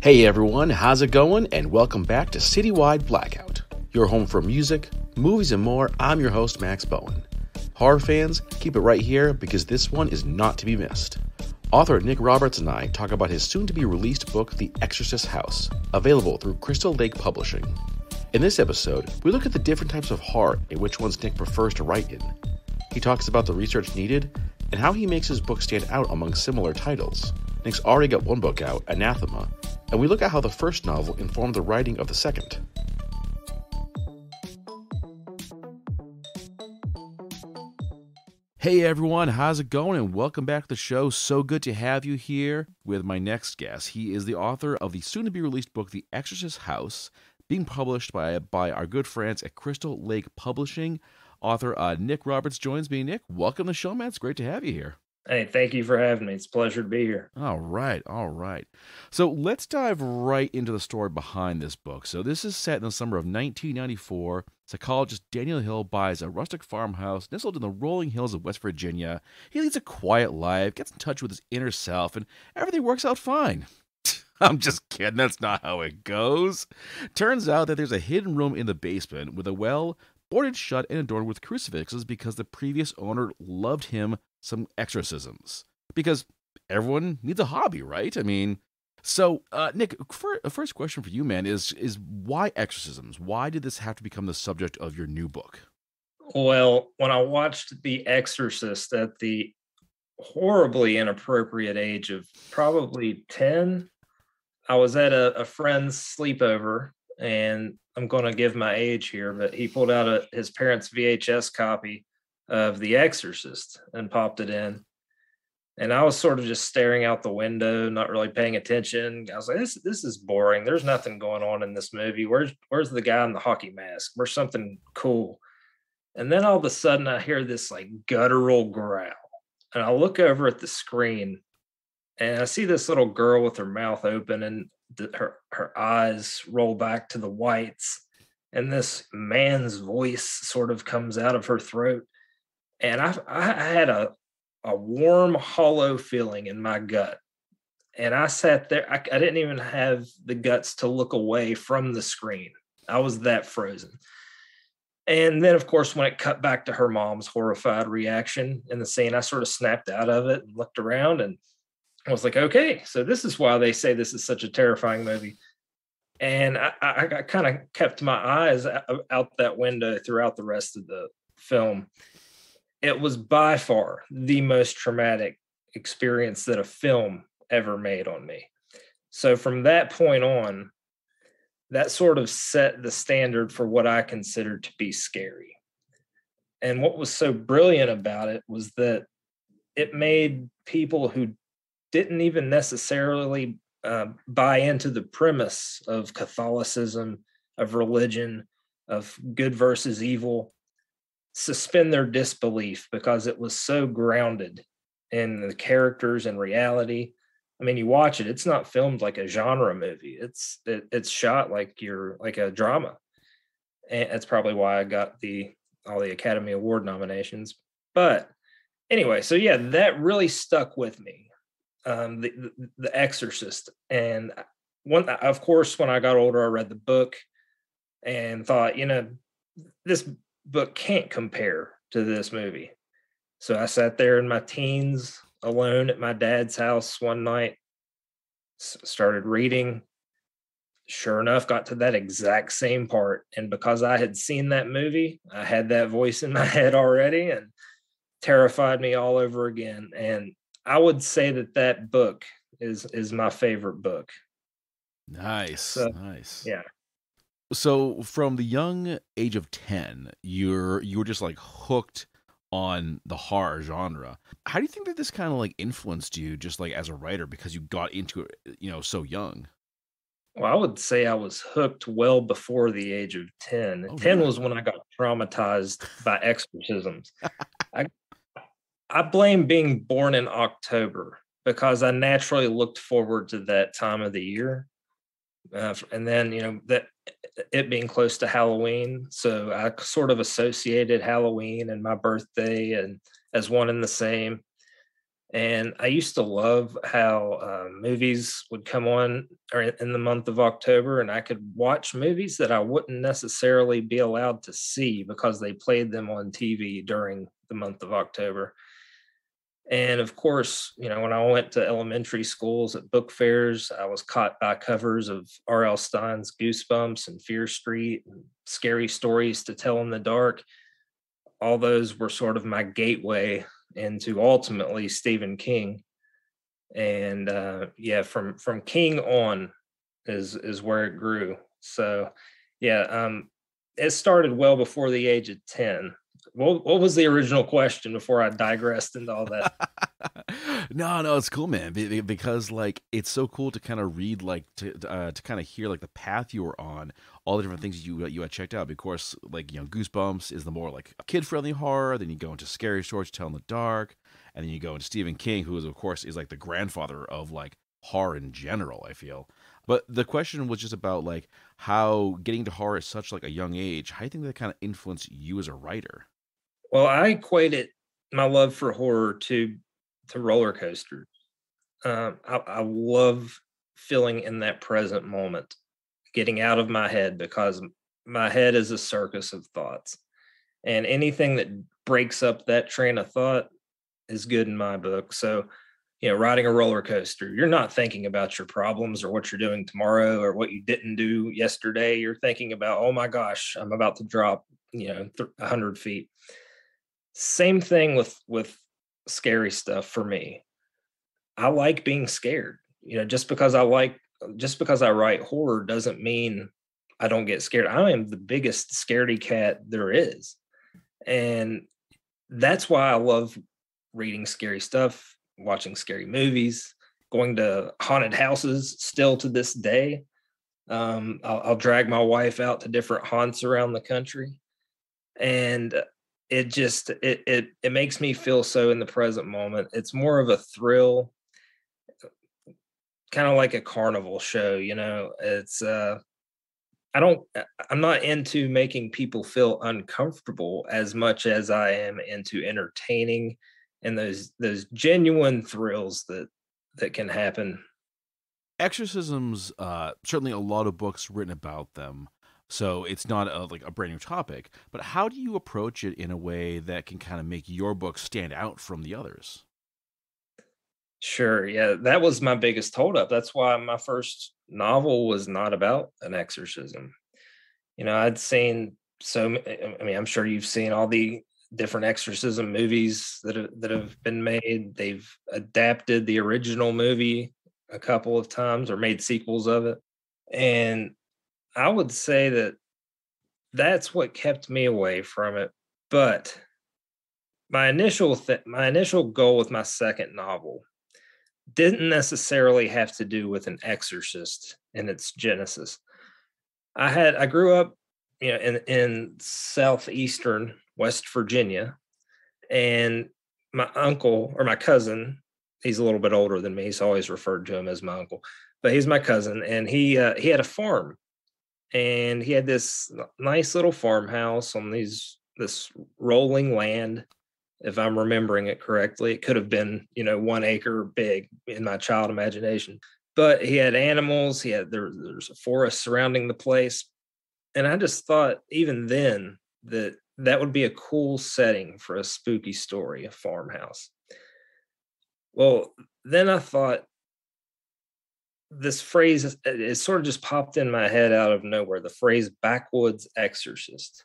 Hey everyone, how's it going? And welcome back to Citywide Blackout, your home for music, movies, and more. I'm your host, Max Bowen. Horror fans, keep it right here because this one is not to be missed. Author Nick Roberts and I talk about his soon-to-be-released book, The Exorcist House, available through Crystal Lake Publishing. In this episode, we look at the different types of horror and which ones Nick prefers to write in. He talks about the research needed and how he makes his book stand out among similar titles. Nick's already got one book out, Anathema, and we look at how the first novel informed the writing of the second. Hey everyone, how's it going? And welcome back to the show. So good to have you here with my next guest. He is the author of the soon-to-be-released book, The Exorcist House, being published by our good friends at Crystal Lake Publishing. Author Nick Roberts joins me. Nick, welcome to the show, man. It's great to have you here. Hey, thank you for having me. It's a pleasure to be here. All right. So let's dive right into the story behind this book. So this is set in the summer of 1994. Psychologist Daniel Hill buys a rustic farmhouse nestled in the rolling hills of West Virginia. He leads a quiet life, gets in touch with his inner self, and everything works out fine. I'm just kidding. That's not how it goes. Turns out that there's a hidden room in the basement with a well boarded shut and adorned with crucifixes because the previous owner loved him some exorcisms. Because everyone needs a hobby, right? I mean, so Nick, first question for you, man, is why exorcisms? Why did this have to become the subject of your new book? Well, when I watched The Exorcist at the horribly inappropriate age of probably 10, I was at a friend's sleepover, and I'm going to give my age here, but he pulled out his parents' VHS copy of The Exorcist and popped it in. And I was sort of just staring out the window, not really paying attention. I was like, this is boring. There's nothing going on in this movie. Where's the guy in the hockey mask? Where's something cool? And then all of a sudden I hear this like guttural growl. And I look over at the screen and I see this little girl with her mouth open and her eyes roll back to the whites. And this man's voice sort of comes out of her throat. And I had a warm, hollow feeling in my gut. And I sat there. I didn't even have the guts to look away from the screen. I was that frozen. And then, of course, when it cut back to her mom's horrified reaction in the scene, I sort of snapped out of it and looked around. And I was like, okay, so this is why they say this is such a terrifying movie. And I kind of kept my eyes out that window throughout the rest of the film. It was by far the most traumatic experience that a film ever made on me. So from that point on, that sort of set the standard for what I considered to be scary. And what was so brilliant about it was that it made people who didn't even necessarily buy into the premise of Catholicism, of religion, of good versus evil, suspend their disbelief because it was so grounded in the characters and reality. I mean, you watch it, it's not filmed like a genre movie. It's shot like a drama. And that's probably why I got all the Academy Award nominations. But anyway, so yeah, that really stuck with me. The Exorcist. And of course, when I got older, I read the book and thought, this book can't compare to this movie. So I sat there in my teens alone at my dad's house one night, started reading. Sure enough, got to that exact same part. And because I had seen that movie, I had that voice in my head already and terrified me all over again. And I would say that book is my favorite book. Nice. Yeah. So from the young age of 10, you were just like hooked on the horror genre. How do you think that this kind of like influenced you just like as a writer because you got into it, so young? Well, I would say I was hooked well before the age of 10. Oh, 10 really? was when I got traumatized by exorcisms. I blame being born in October because I naturally looked forward to that time of the year. And then, that it being close to Halloween. So I sort of associated Halloween and my birthday and as one and the same. And I used to love how movies would come on or in the month of October, and I could watch movies that I wouldn't necessarily be allowed to see because they played them on TV during the month of October. And of course, when I went to elementary schools at book fairs, I was caught by covers of R.L. Stein's Goosebumps and Fear Street and Scary Stories to Tell in the Dark. All those were sort of my gateway into ultimately Stephen King. And yeah, from King on is where it grew. So yeah, it started well before the age of 10. What was the original question before I digressed into all that? No, it's cool, man. Because like it's so cool to kind of read, like to kind of hear like the path you were on, all the different things you had checked out. Of course, like Goosebumps is the more like kid friendly horror. Then you go into Scary Stories to Tell in the Dark, and then you go into Stephen King, who is of course is like the grandfather of like horror in general. I feel. But the question was just about like how getting to horror at such like a young age. How do you think that kind of influenced you as a writer? Well, I equated my love for horror to roller coasters. I love feeling in that present moment, getting out of my head because my head is a circus of thoughts. And anything that breaks up that train of thought is good in my book. So, riding a roller coaster, you're not thinking about your problems or what you're doing tomorrow or what you didn't do yesterday. You're thinking about, oh my gosh, I'm about to drop, 100 feet. Same thing with scary stuff for me. I like being scared. Just because I write horror doesn't mean I don't get scared. I am the biggest scaredy cat there is. And that's why I love reading scary stuff, watching scary movies, going to haunted houses still to this day. I'll drag my wife out to different haunts around the country, and it makes me feel so in the present moment. It's more of a thrill, kind of like a carnival show. It's I don't I'm not into making people feel uncomfortable as much as I am into entertaining and those genuine thrills that can happen. Exorcisms, certainly a lot of books written about them. So it's not like a brand new topic, but how do you approach it in a way that can kind of make your book stand out from the others? Sure, yeah, that was my biggest holdup. That's why my first novel was not about an exorcism. I'd seen I mean, I'm sure you've seen all the different exorcism movies that have been made. They've adapted the original movie a couple of times or made sequels of it. And I would say that that's what kept me away from it. But my initial goal with my second novel didn't necessarily have to do with an exorcist in its genesis. I grew up, in southeastern West Virginia, and my uncle or my cousin, he's a little bit older than me, so I always referred to him as my uncle, but he's my cousin, and he had a farm, and he had this nice little farmhouse on this rolling land. If I'm remembering it correctly, it could have been 1 acre big in my child imagination. But he had animals. There's a forest surrounding the place, and I just thought even then that would be a cool setting for a spooky story, a farmhouse. Well, then I thought this phrase it sort of just popped in my head out of nowhere. The phrase "backwoods exorcist."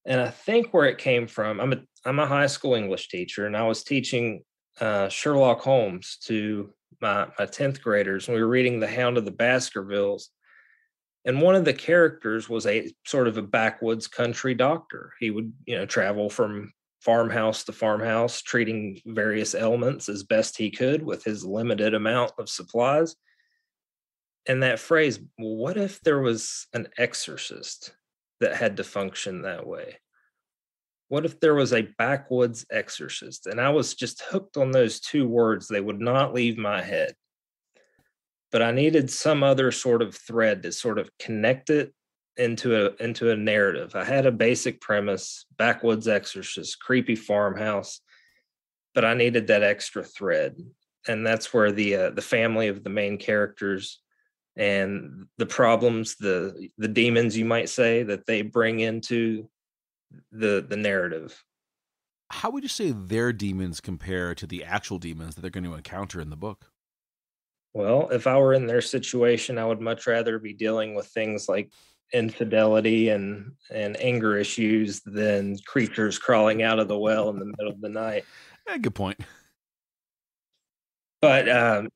And I think where it came from, I'm a high school English teacher, and I was teaching Sherlock Holmes to my 10th graders. And we were reading The Hound of the Baskervilles. And one of the characters was a sort of a backwoods country doctor. He would, travel from farmhouse to farmhouse, treating various ailments as best he could with his limited amount of supplies. And that phrase, well, what if there was an exorcist that had to function that way? What if there was a backwoods exorcist? And I was just hooked on those two words. They would not leave my head. But I needed some other sort of thread to sort of connect it into a narrative. I had a basic premise, backwoods exorcist, creepy farmhouse. but I needed that extra thread, and that's where the family of the main characters and the problems, the demons, you might say, that they bring into the narrative. How would you say their demons compare to the actual demons that they're going to encounter in the book? Well, if I were in their situation, I would much rather be dealing with things like infidelity and anger issues than creatures crawling out of the well in the middle of the night. Good point. But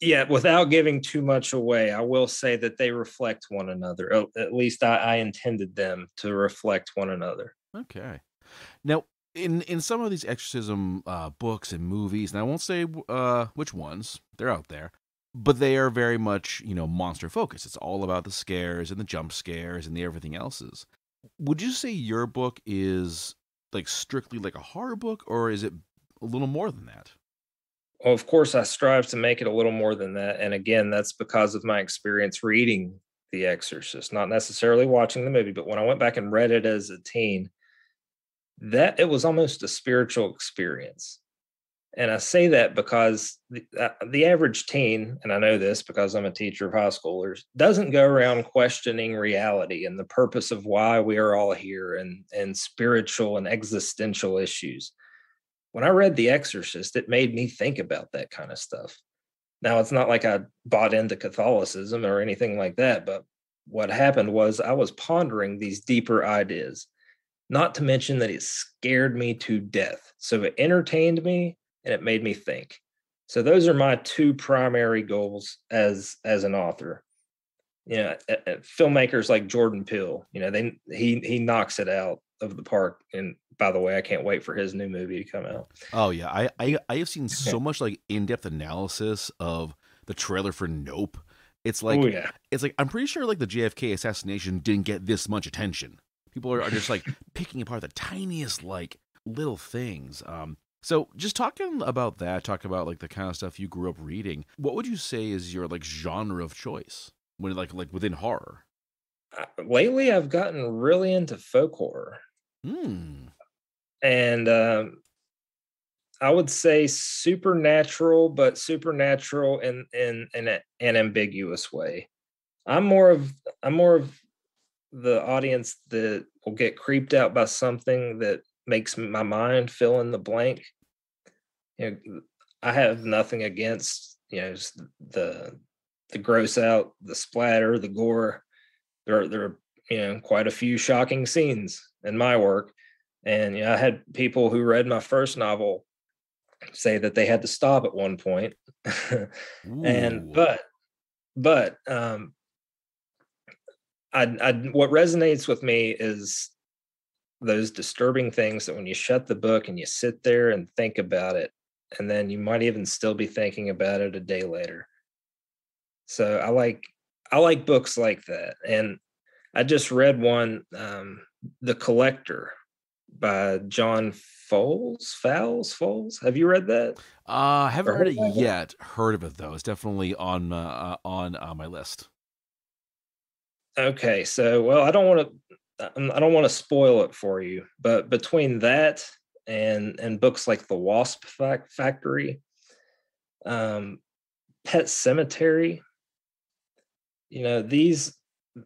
yeah, without giving too much away, I will say that they reflect one another. At least I intended them to reflect one another. Okay. Now, in some of these exorcism books and movies, and I won't say which ones, they're out there, but they are very much, monster focused. It's all about the scares and the jump scares and the everything else's. Would you say your book is like strictly like a horror book, or is it a little more than that? Well, of course, I strive to make it a little more than that. And again, that's because of my experience reading The Exorcist, not necessarily watching the movie, but when I went back and read it as a teen, that it was almost a spiritual experience. And I say that because the average teen, and I know this because I'm a teacher of high schoolers, doesn't go around questioning reality and the purpose of why we are all here and spiritual and existential issues. When I read The Exorcist, it made me think about that kind of stuff. Now, it's not like I bought into Catholicism or anything like that, but what happened was I was pondering these deeper ideas, not to mention that it scared me to death. So it entertained me and it made me think. So those are my two primary goals as an author. Filmmakers like Jordan Peele, he knocks it out of the park. And by the way, I can't wait for his new movie to come out. Oh yeah, I have seen so much like in-depth analysis of the trailer for Nope. It's like Oh yeah. it's like I'm pretty sure like the JFK assassination didn't get this much attention. People are just like picking apart the tiniest like little things. So just talking about that, talk about like the kind of stuff you grew up reading. What would you say is your like genre of choice when like within horror? Lately, I've gotten really into folk horror, Hmm. and I would say supernatural, but supernatural in an ambiguous way. I'm more of the audience that will get creeped out by something that makes my mind fill in the blank. I have nothing against the gross out, the splatter, the gore. There are quite a few shocking scenes in my work, and I had people who read my first novel say that they had to stop at one point. and Ooh. but I what resonates with me is those disturbing things that when you shut the book and you sit there and think about it, and then you might even still be thinking about it a day later. So I like books like that. And I just read one, The Collector by John Fowles. Have you read that Haven't or read heard it about it? yet. Heard of it though. It's definitely on my list. Okay, so well, I don't want to spoil it for you, but between that and books like The Factory, um, Pet Cemetery, these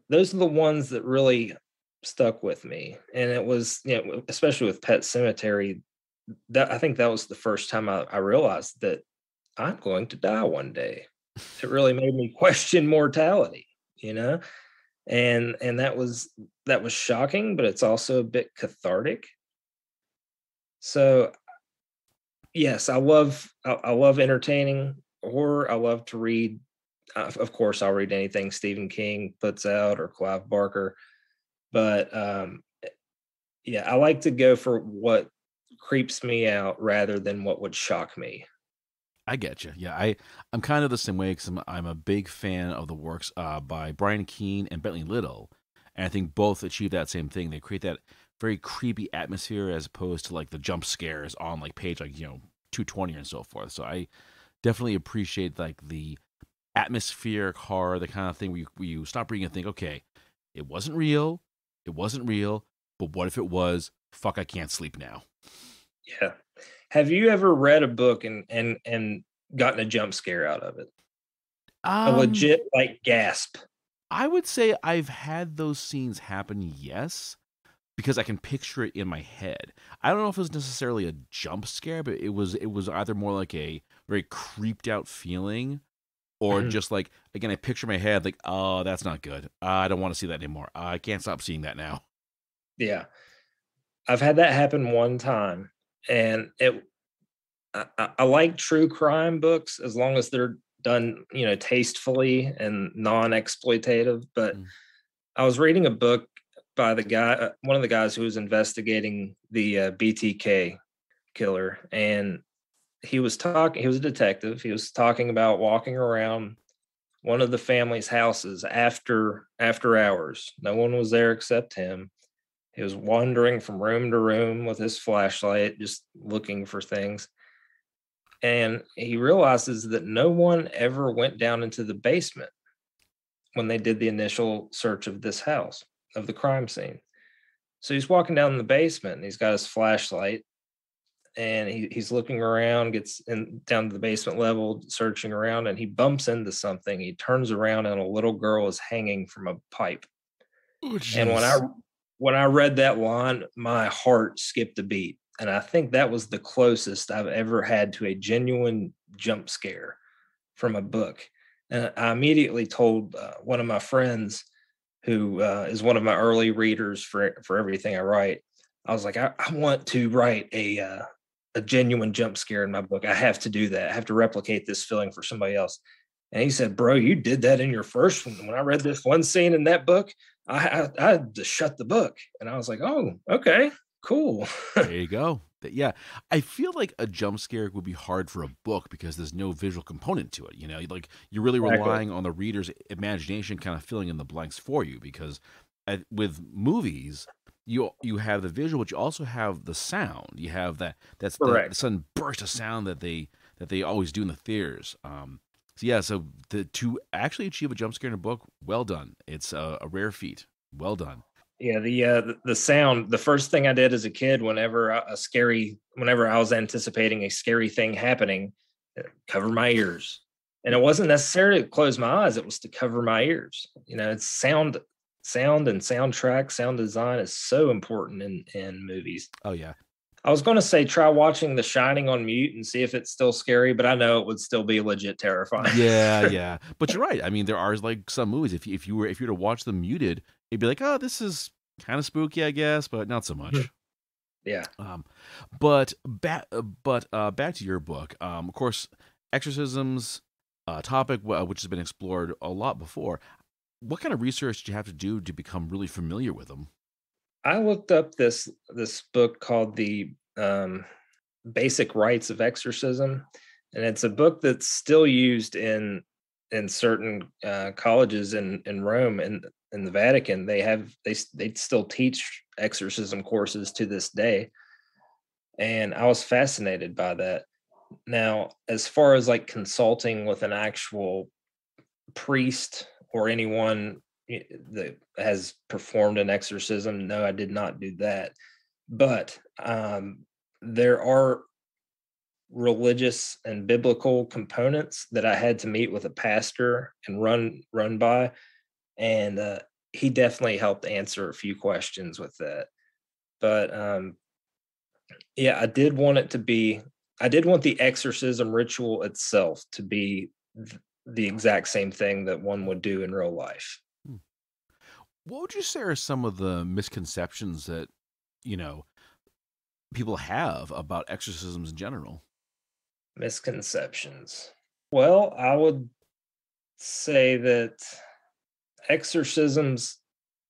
those are the ones that really stuck with me. And it was, especially with Pet Cemetery, that I think that was the first time I realized that I'm going to die one day. It really made me question mortality, you know? And that was shocking, but it's also a bit cathartic. So yes, I love entertaining horror. I love to read. Of course, I'll read anything Stephen King puts out or Clive Barker. But yeah, I like to go for what creeps me out rather than what would shock me. I get you. Yeah, I'm kind of the same way because I'm a big fan of the works by Brian Keene and Bentley Little, and I think both achieve that same thing. They create that very creepy atmosphere as opposed to like the jump scares on like page like 220 and so forth. So I definitely appreciate like the atmospheric horror, the kind of thing where you stop reading and think, okay, it wasn't real, it wasn't real, but what if it was? Fuck, I can't sleep now. Yeah. Have you ever read a book and gotten a jump scare out of it? A Um, legit like gasp. I would say I've had those scenes happen, yes, because I can picture it in my head. I don't know if it was necessarily a jump scare, but it was either more like a very creeped out feeling, or Mhm. just like, again, I picture in my head like, oh, that's not good. I don't want to see that anymore. I can't stop seeing that now. Yeah. I've had that happen one time, and I like true crime books as long as they're done, tastefully and non-exploitative, but Mm. I was reading a book by the guy one of the guys who was investigating the, BTK killer, and he was a detective, he was talking about walking around one of the family's houses after hours. No one was there except him. He was wandering from room to room with his flashlight, just looking for things. And he realizes that no one ever went down into the basement when they did the initial search of this house, of the crime scene. So he's walking down in the basement and he's got his flashlight and he's looking around, gets in down to the basement level, searching around, and he bumps into something. He turns around and a little girl is hanging from a pipe. Oh, And jeez. when I read that line, my heart skipped a beat. And I think that was the closest I've ever had to a genuine jump scare from a book. And I immediately told one of my friends, who is one of my early readers for everything I write. I was like, I want to write a genuine jump scare in my book. I have to do that. I have to replicate this feeling for somebody else. And he said, "Bro, you did that in your first one. When I read this one scene in that book, I had to shut the book." And I was like, "Oh, okay, cool." There you go. Yeah, I feel like a jump scare would be hard for a book because there's no visual component to it. Like you're really Exactly. relying on the reader's imagination, kind of filling in the blanks for you. Because with movies, you have the visual, but you also have the sound. You have that's the Correct. sudden burst of sound that they always do in the theaters. So yeah, so to actually achieve a jump scare in a book, well done. It's a rare feat. Well done. Yeah, the sound. The first thing I did as a kid, whenever I was anticipating a scary thing happening, cover my ears, and it wasn't necessarily to close my eyes; it was to cover my ears. It's sound and soundtrack, sound design is so important in movies. Oh yeah. I was going to say try watching The Shining on mute and see if it's still scary, but I know it would still be legit terrifying. Yeah, yeah. But you're right. I mean, there are like some movies. If you were to watch them muted, you'd be like, oh, this is kind of spooky, I guess, but not so much. Yeah. Um, but back to your book. Of course, exorcisms, topic which has been explored a lot before. What kind of research do you have to do to become really familiar with them? I looked up this book called the Basic Rites of Exorcism, and it's a book that's still used in certain colleges in Rome and in the Vatican. They still teach exorcism courses to this day, and I was fascinated by that. Now, as far as like consulting with an actual priest or anyone that has performed an exorcism, no, I did not do that. But there are religious and biblical components that I had to meet with a pastor and run by, and he definitely helped answer a few questions with that. But yeah, I did want the exorcism ritual itself to be the exact same thing that one would do in real life. Hmm. What would you say are some of the misconceptions that you know people have about exorcisms in general? Misconceptions. Well, I would say that exorcisms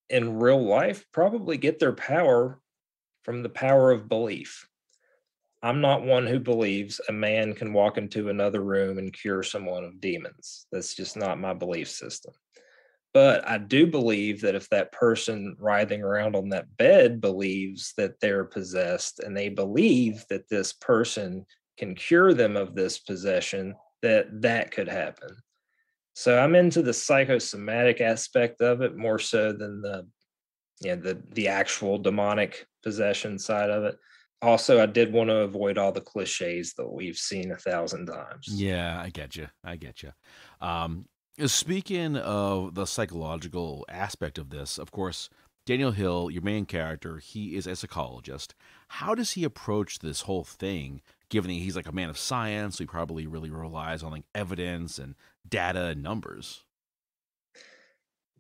in real life probably get their power from the power of belief. I'm not one who believes a man can walk into another room and cure someone of demons. That's just not my belief system. But I do believe that if that person writhing around on that bed believes that they're possessed and they believe that this person can cure them of this possession, that could happen. So I'm into the psychosomatic aspect of it more so than the actual demonic possession side of it. also I did want to avoid all the cliches that we've seen 1,000 times. Yeah, I get you. I get you. Um, Speaking of the psychological aspect of this, of course, Daniel Hill, your main character, he is a psychologist. How does he approach this whole thing, given that he's like a man of science, so he probably really relies on like evidence and data and numbers?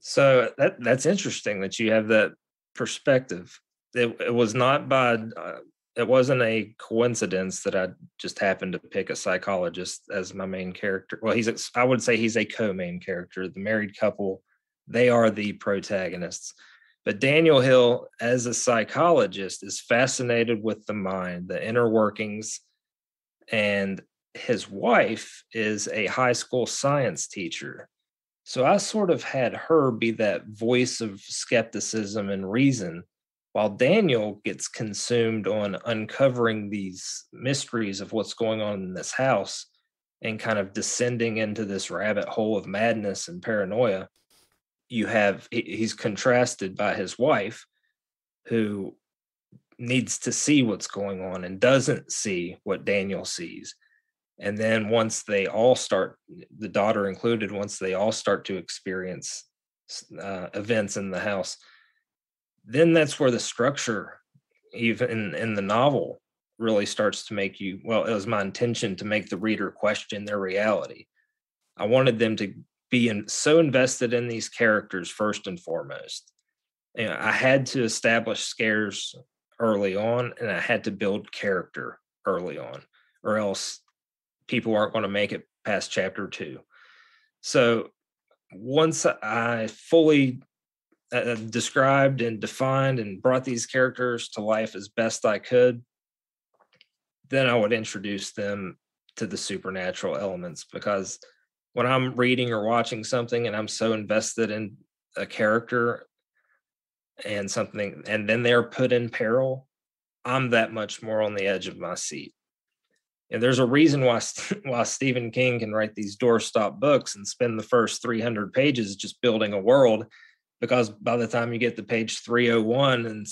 So that's interesting that you have that perspective. It was not by it wasn't a coincidence that I just happened to pick a psychologist as my main character. Well, I would say he's a co-main character. The married couple, they are the protagonists. But Daniel Hill, as a psychologist, is fascinated with the mind, the inner workings, and his wife is a high school science teacher. So I sort of had her be that voice of skepticism and reason, while Daniel gets consumed on uncovering these mysteries of what's going on in this house and kind of descending into this rabbit hole of madness and paranoia. He's contrasted by his wife, who needs to see what's going on and doesn't see what Daniel sees. And then once they all start, the daughter included, once they all start to experience events in the house, then that's where the structure, even in the novel, really starts to make you. Well, it was my intention to make the reader question their reality. I wanted them to be so invested in these characters first and foremost. And I had to establish scares early on, and I had to build character early on, or else people aren't going to make it past chapter 2. So once I fully described and defined and brought these characters to life as best I could, then I would introduce them to the supernatural elements. Because when I'm reading or watching something and I'm so invested in a character and something, and then they're put in peril, I'm that much more on the edge of my seat. And there's a reason why Stephen King can write these doorstop books and spend the first 300 pages just building a world, because by the time you get to page 301 and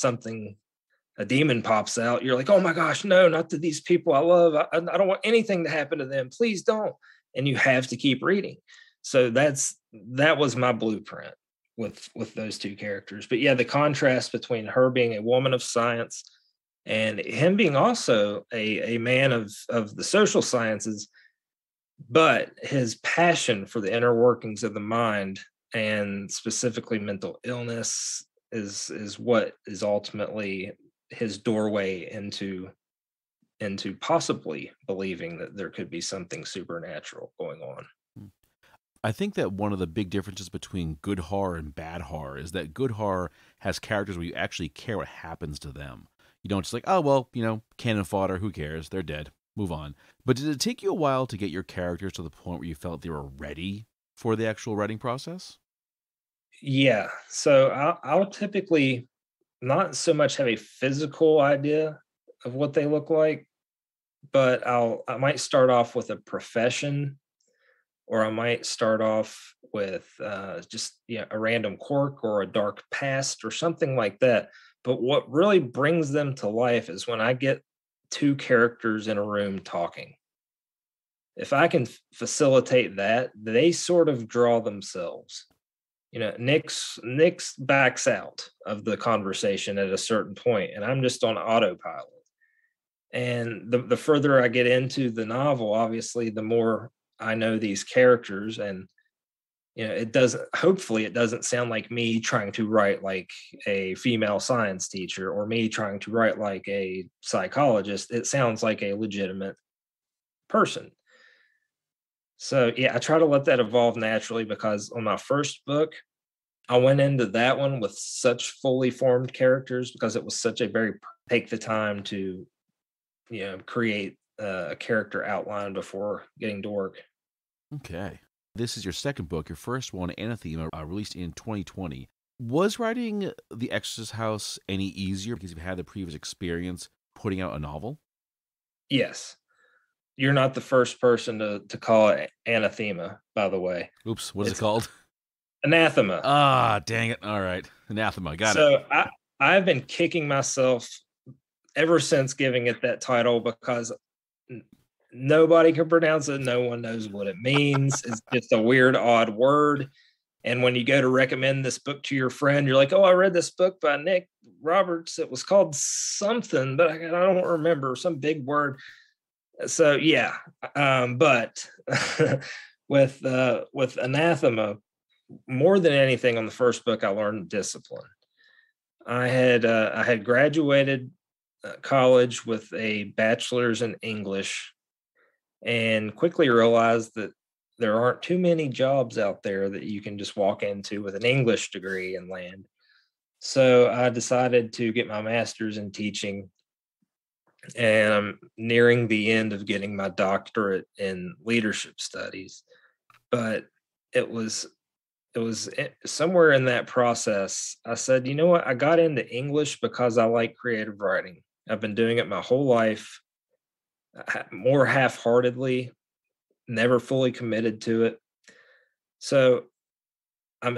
a demon pops out, you're like, oh my gosh, no, not to these people I love. I don't want anything to happen to them. Please don't. And you have to keep reading. So that was my blueprint with those two characters. But yeah, the contrast between her being a woman of science and him being also a man of the social sciences, but his passion for the inner workings of the mind and specifically mental illness is what is ultimately his doorway into possibly believing that there could be something supernatural going on. I think that one of the big differences between good horror and bad horror is that good horror has characters where you actually care what happens to them. You don't just like, oh, well, cannon fodder, who cares? They're dead. Move on. But did it take you a while to get your characters to the point where you felt they were ready for the actual writing process? Yeah. So I'll typically not so much have a physical idea of what they look like, but I might start off with a profession, or I might start off with just a random quirk or a dark past or something like that. But what really brings them to life is when I get two characters in a room talking. If I can facilitate that, they sort of draw themselves. Nick's backs out of the conversation at a certain point, and I'm just on autopilot. And the further I get into the novel, obviously, the more I know these characters, and hopefully it doesn't sound like me trying to write like a female science teacher or me trying to write like a psychologist. It sounds like a legitimate person. So yeah, I try to let that evolve naturally, because on my first book, I went into that one with such fully formed characters, because it was such a very take the time to, create a character outline before getting to work. Okay. This is your second book, your first one, Anathema, released in 2020. Was writing The Exorcist House any easier because you've had the previous experience putting out a novel? Yes. You're not the first person to call it anathema, by the way. Oops, what is it called? Anathema. Ah, dang it. All right. Anathema, got it. So I've been kicking myself ever since giving it that title because nobody can pronounce it. No one knows what it means. It's just a weird, odd word. And when you go to recommend this book to your friend, you're like, oh, I read this book by Nick Roberts. It was called something, but I don't remember, some big word. So yeah, but with anathema, more than anything on the first book, I learned discipline. I had graduated college with a bachelor's in English, and quickly realized that there aren't too many jobs out there that you can just walk into with an English degree and land. So I decided to get my master's in teaching, and I'm nearing the end of getting my doctorate in leadership studies. But it was somewhere in that process, I said, you know what? I got into English because I like creative writing. I've been doing it my whole life, more half-heartedly, never fully committed to it. So I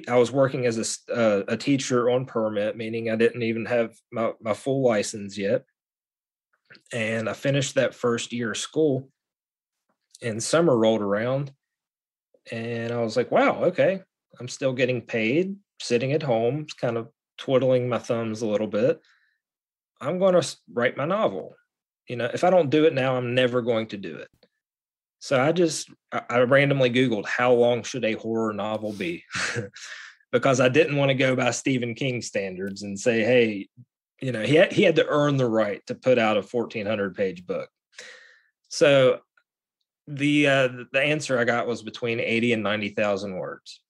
was working as a teacher on permit, meaning I didn't even have my full license yet. And I finished that first year of school, and summer rolled around, and I was like, wow, okay, I'm still getting paid, sitting at home, kind of twiddling my thumbs a little bit. I'm going to write my novel. If I don't do it now, I'm never going to do it. So I randomly Googled how long should a horror novel be? Because I didn't want to go by Stephen King standards and say, hey, he had to earn the right to put out a 1,400-page book. So the answer I got was between 80 and 90,000 words.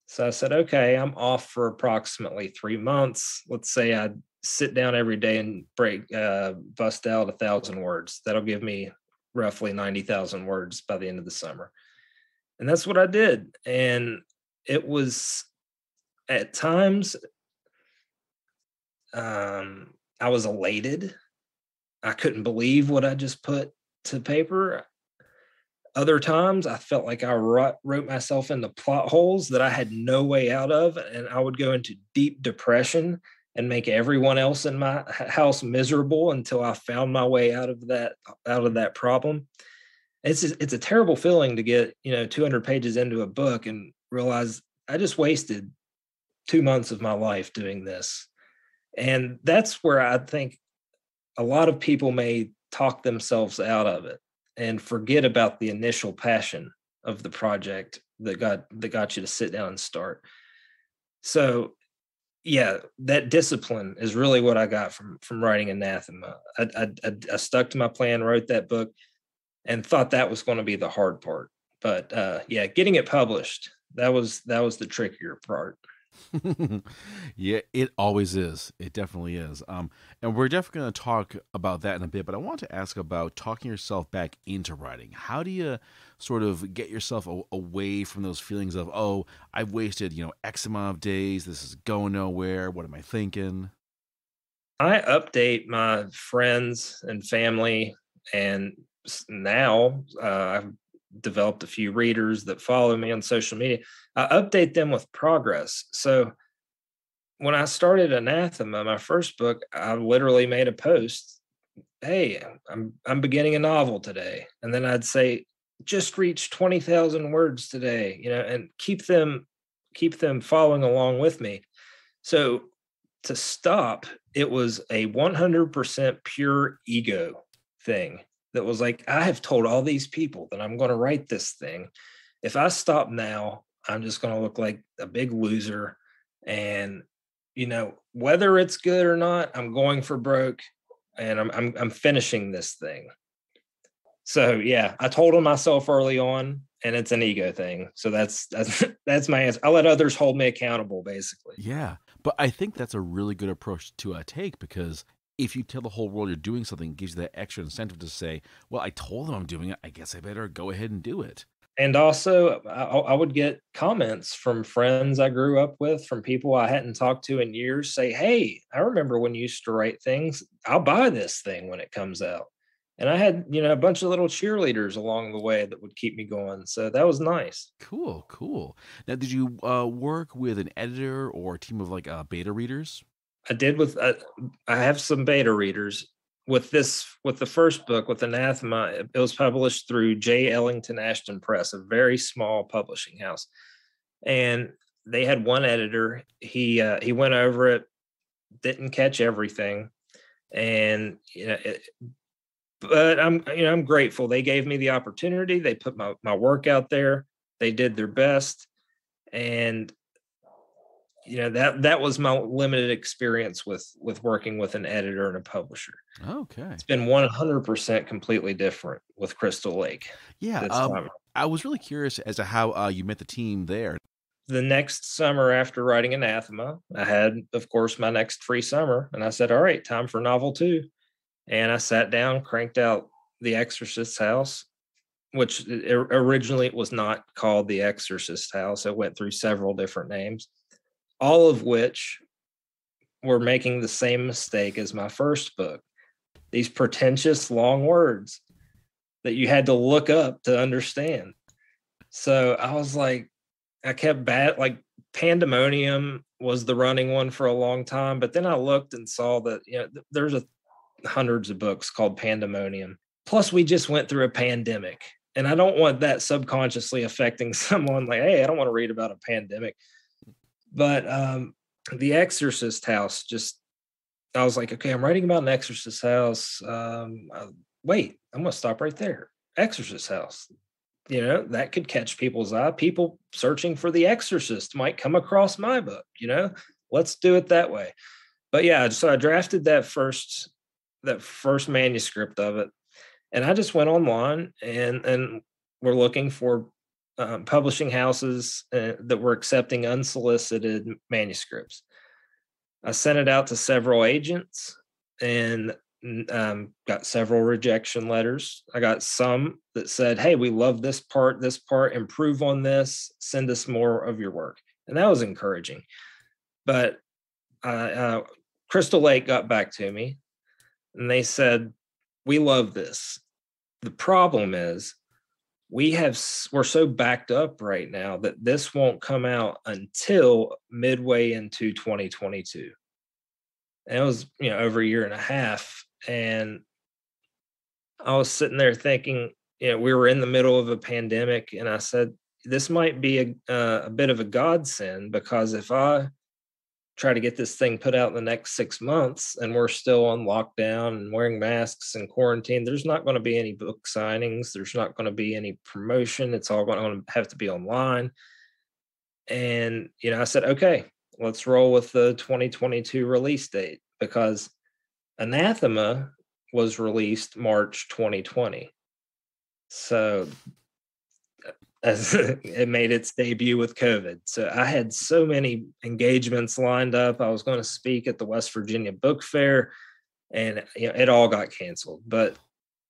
So I said, okay, I'm off for approximately 3 months. Let's say I sit down every day and bust out 1,000 words. That'll give me roughly 90,000 words by the end of the summer. And that's what I did. And it was at times, I was elated. I couldn't believe what I just put to paper. Other times I felt like I wrote myself into plot holes that I had no way out of, and I would go into deep depression and make everyone else in my house miserable until I found my way out of that problem. It's a terrible feeling to get 200 pages into a book and realize I just wasted 2 months of my life doing this. And that's where I think a lot of people may talk themselves out of it and forget about the initial passion of the project that got you to sit down and start. So yeah, that discipline is really what I got from writing Anathema. I stuck to my plan, wrote that book, and thought that was going to be the hard part. But yeah, getting it published, that was the trickier part. Yeah, it always is. It definitely is. And we're definitely going to talk about that in a bit. But I want to ask about talking yourself back into writing. How do you sort of get yourself away from those feelings of, oh, I've wasted X amount of days. This is going nowhere. What am I thinking? I update my friends and family, and now I've developed a few readers that follow me on social media. I update them with progress. So when I started Anathema, my first book, I literally made a post. Hey, I'm beginning a novel today, and then I'd say, just reached 20,000 words today, and keep them following along with me. So to stop, it was a 100% pure ego thing that was like, I have told all these people that I'm going to write this thing. If I stop now, I'm just going to look like a big loser. And, whether it's good or not, I'm going for broke, and I'm finishing this thing. So yeah, I told on myself early on, and it's an ego thing. So that's that's my answer. I let others hold me accountable, basically. Yeah, but I think that's a really good approach to take, because if you tell the whole world you're doing something, it gives you that extra incentive to say, well, I told them I'm doing it. I guess I better go ahead and do it. And also, I would get comments from friends I grew up with, from people I hadn't talked to in years, say, hey, I remember when you used to write things. I'll buy this thing when it comes out. And I had, a bunch of little cheerleaders along the way that would keep me going. So that was nice. Cool, cool. Now, did you work with an editor or a team of beta readers? I did with, I have some beta readers. with the first book, with Anathema, it was published through J. Ellington Ashton Press, a very small publishing house, and they had one editor. He went over it, didn't catch everything, and but I'm grateful. They gave me the opportunity. They put my work out there. They did their best, and that was my limited experience with working with an editor and a publisher. Okay. It's been 100% completely different with Crystal Lake. Yeah. I was really curious as to how you met the team there. The next summer after writing Anathema, I had, of course, my next free summer, and I said, all right, time for novel 2. And I sat down, cranked out The Exorcist's House, which originally it was not called The Exorcist House. It went through several different names, all of which were making the same mistake as my first book. These pretentious long words that you had to look up to understand. So I was like, I kept like Pandemonium was the running one for a long time, but then I looked and saw that there's hundreds of books called Pandemonium. Plus, we just went through a pandemic, and I don't want that subconsciously affecting someone like, hey, I don't want to read about a pandemic. But The Exorcist House, I was like, okay, I'm writing about an Exorcist house. Wait, I'm going to stop right there. Exorcist House. That could catch people's eye. People searching for The Exorcist might come across my book, let's do it that way. But yeah, so I drafted that first manuscript of it, and I just went online and we're looking for publishing houses that were accepting unsolicited manuscripts. I sent it out to several agents and got several rejection letters. I got some that said, hey, we love this part, improve on this, send us more of your work. And that was encouraging. But Crystal Lake got back to me and they said, we love this. The problem is we're so backed up right now that this won't come out until midway into 2022. And it was, over a year and a half. And I was sitting there thinking, we were in the middle of a pandemic, and I said, this might be a bit of a godsend, because if I try to get this thing put out in the next 6 months and we're still on lockdown and wearing masks and quarantine, there's not going to be any book signings. There's not going to be any promotion. It's all going to have to be online. And, I said, okay, let's roll with the 2022 release date, because Anathema was released March 2020. So as it made its debut with COVID. So I had so many engagements lined up. I was going to speak at the West Virginia Book Fair, and it all got canceled. But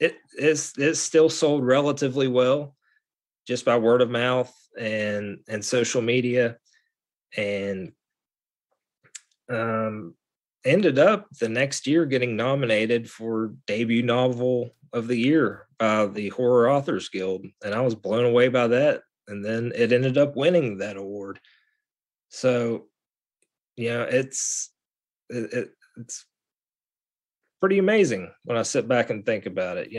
it's still sold relatively well, just by word of mouth and social media, and ended up the next year getting nominated for debut novel of the year by the Horror Authors Guild, and I was blown away by that. And then it ended up winning that award. So, it's pretty amazing when I sit back and think about it.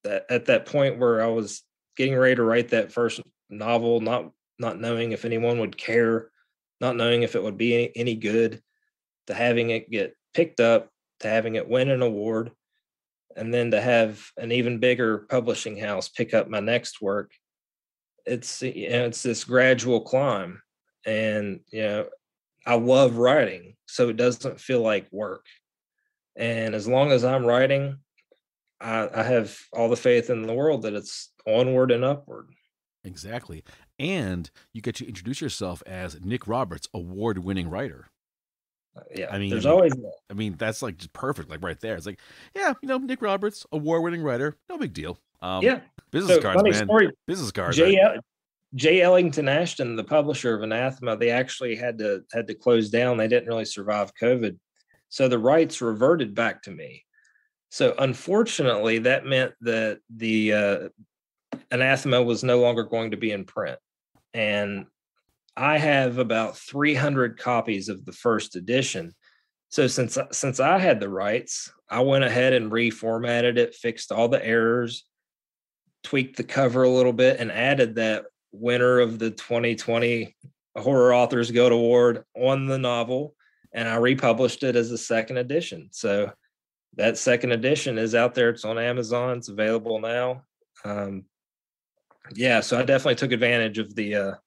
That at that point where I was getting ready to write that first novel, not knowing if anyone would care, not knowing if it would be any good, to having it get picked up, to having it win an award, and then to have an even bigger publishing house pick up my next work. It's this gradual climb, and I love writing, so it doesn't feel like work. And as long as I'm writing, I have all the faith in the world that it's onward and upward. Exactly. And you get to introduce yourself as Nick Roberts, award-winning writer. Yeah, there's always that. I mean, that's like just perfect, like right there. It's like, yeah, Nick Roberts, award-winning writer, no big deal. Yeah, business cards, man. Story. Business cards. J. Ellington Ashton, the publisher of Anathema, they actually had to close down. They didn't really survive COVID, so the rights reverted back to me. So unfortunately, that meant that the Anathema was no longer going to be in print, and I have about 300 copies of the first edition So since I had the rights, I went ahead and reformatted it, fixed all the errors, tweaked the cover a little bit, and added that winner of the 2020 Horror Authors Guild Award on the novel, and I republished it as a second edition. So that second edition is out there. It's on Amazon. It's available now. Yeah, so I definitely took advantage of the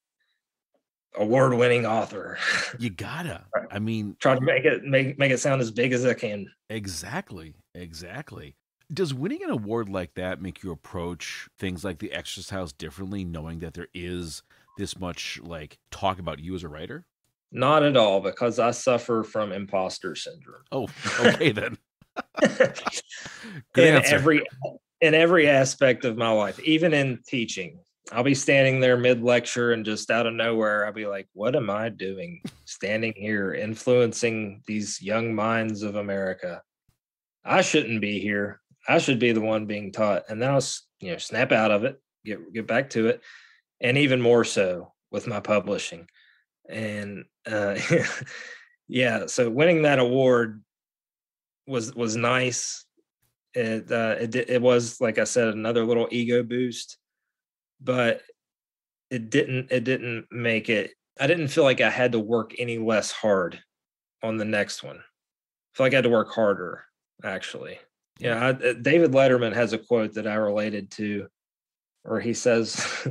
award-winning author. You gotta. I mean, Try to make it sound as big as I can. exactly, exactly. Does winning an award like that make you approach things like the Exorcist House differently, knowing that there is this much like talk about you as a writer? Not at all, because I suffer from imposter syndrome. Oh, okay then. Good in answer. every aspect of my life, even in teaching. I'll be standing there mid lecture and just out of nowhere, I'll be like, what am I doing standing here influencing these young minds of America? I shouldn't be here. I should be the one being taught. And then I'll, snap out of it, get back to it. And even more so with my publishing. And yeah, so winning that award was nice. It was, like I said, another little ego boost, but it didn't make it. I didn't feel like I had to work any less hard on the next one. I feel like I had to work harder, actually. Yeah, David Letterman has a quote that I related to, where he says,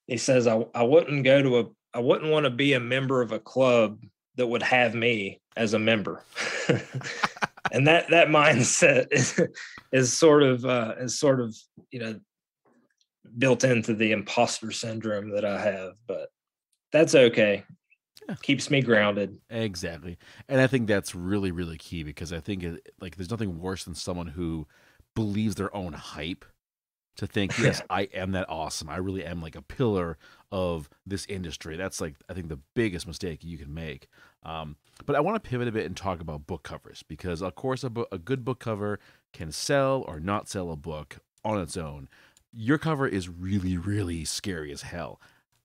I wouldn't want to be a member of a club that would have me as a member. And that mindset is sort of built into the imposter syndrome that I have, but that's okay. Yeah. Keeps me grounded. Exactly. And I think that's really, really key, because I think like there's nothing worse than someone who believes their own hype, to think, yes, I am that awesome. I really am like a pillar of this industry. That's like, I think, the biggest mistake you can make. But I want to pivot a bit and talk about book covers, because of course a good book cover can sell or not sell a book on its own. Your cover is really, really scary as hell.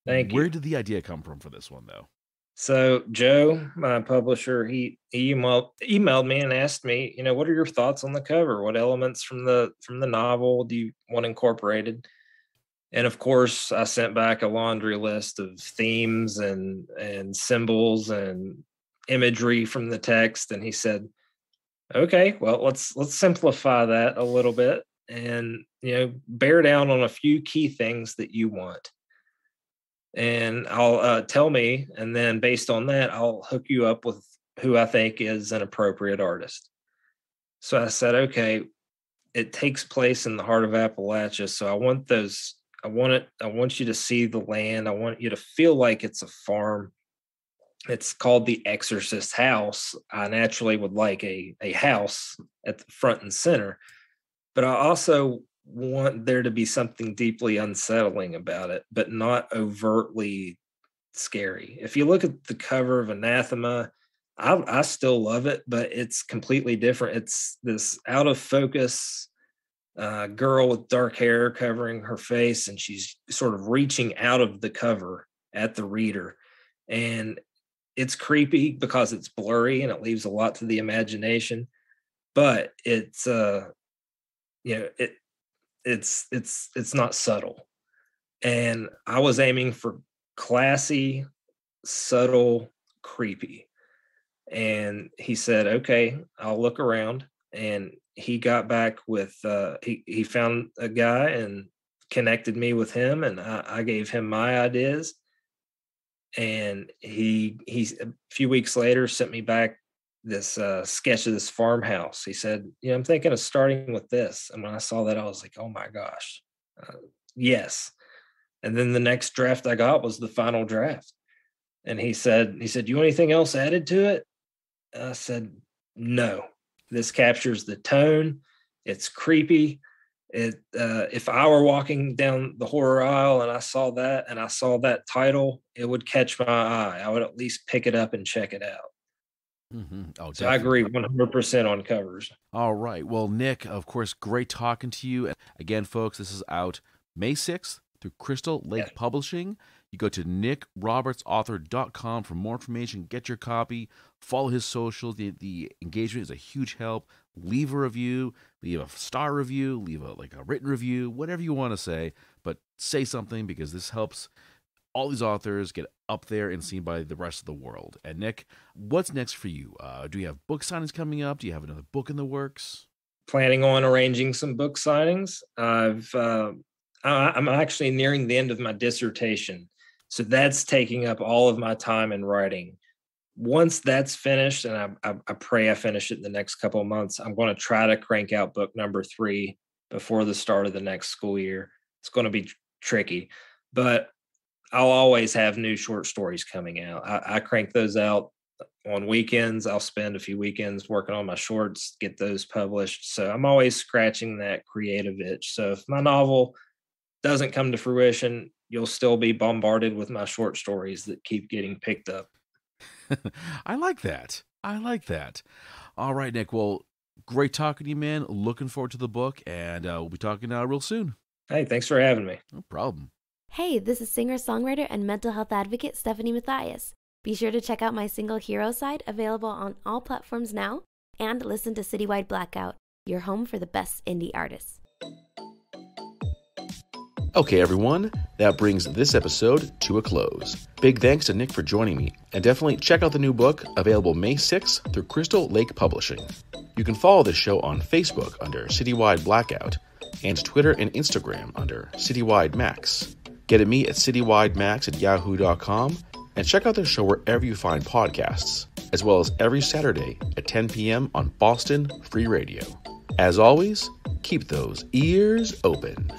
Thank you. Where did the idea come from for this one, though? So Joe, my publisher, he emailed me and asked me, what are your thoughts on the cover? What elements from the novel do you want incorporated? And of course, I sent back a laundry list of themes and symbols and imagery from the text. And he said, okay, well, let's simplify that a little bit and, bear down on a few key things that you want. And I'll tell me, and then based on that, I'll hook you up with who I think is an appropriate artist. So I said, okay, it takes place in the heart of Appalachia. So I want you to see the land. I want you to feel like it's a farm. It's called the Exorcist house. I naturally would like a house at the front and center, but I also want there to be something deeply unsettling about it, but not overtly scary. If you look at the cover of Anathema, I still love it, but it's completely different. It's this out of focus girl with dark hair covering her face, and she's sort of reaching out of the cover at the reader. And it's creepy because it's blurry and it leaves a lot to the imagination, but it's it's not subtle. And I was aiming for classy, subtle, creepy. And he said, okay, I'll look around. And he got back with he found a guy and connected me with him, and I gave him my ideas. And he a few weeks later sent me back this sketch of this farmhouse. He said, I'm thinking of starting with this. And when I saw that, I was like, oh my gosh, yes. And then the next draft I got was the final draft. And he said, you want anything else added to it? I said, no, this captures the tone. It's creepy. If I were walking down the horror aisle and I saw that title, it would catch my eye. I would at least pick it up and check it out. Mm-hmm. Oh, so I agree 100% on covers. All right. Well, Nick, of course, great talking to you. Again, folks, this is out May 6th through Crystal Lake Publishing. You go to nickrobertsauthor.com for more information. Get your copy. Follow his socials. The engagement is a huge help. Leave a review. Leave a star review. Leave a written review. Whatever you want to say, but say something because this helps all these authors get up there and seen by the rest of the world. And Nick, what's next for you? Do you have book signings coming up? Do you have another book in the works? Planning on arranging some book signings. I'm actually nearing the end of my dissertation, so that's taking up all of my time in writing. Once that's finished, and I pray I finish it in the next couple of months, I'm going to try to crank out book number 3 before the start of the next school year. It's going to be tricky, but I'll always have new short stories coming out. I crank those out on weekends. I'll spend a few weekends working on my shorts, get those published. So I'm always scratching that creative itch. So if my novel doesn't come to fruition, you'll still be bombarded with my short stories that keep getting picked up. I like that. All right, Nick. Well, great talking to you, man. Looking forward to the book, and we'll be talking real soon. Hey, thanks for having me. No problem. Hey, this is singer-songwriter and mental health advocate Stephanie Matthias. Be sure to check out my single Hero side, available on all platforms now, and listen to Citywide Blackout, your home for the best indie artists. Okay, everyone, that brings this episode to a close. Big thanks to Nick for joining me, and definitely check out the new book, available May 6th through Crystal Lake Publishing. You can follow this show on Facebook under Citywide Blackout, and Twitter and Instagram under Citywide Max. Get at me at citywidemax@yahoo.com, and check out the show wherever you find podcasts, as well as every Saturday at 10 p.m. on Boston Free Radio. As always, keep those ears open.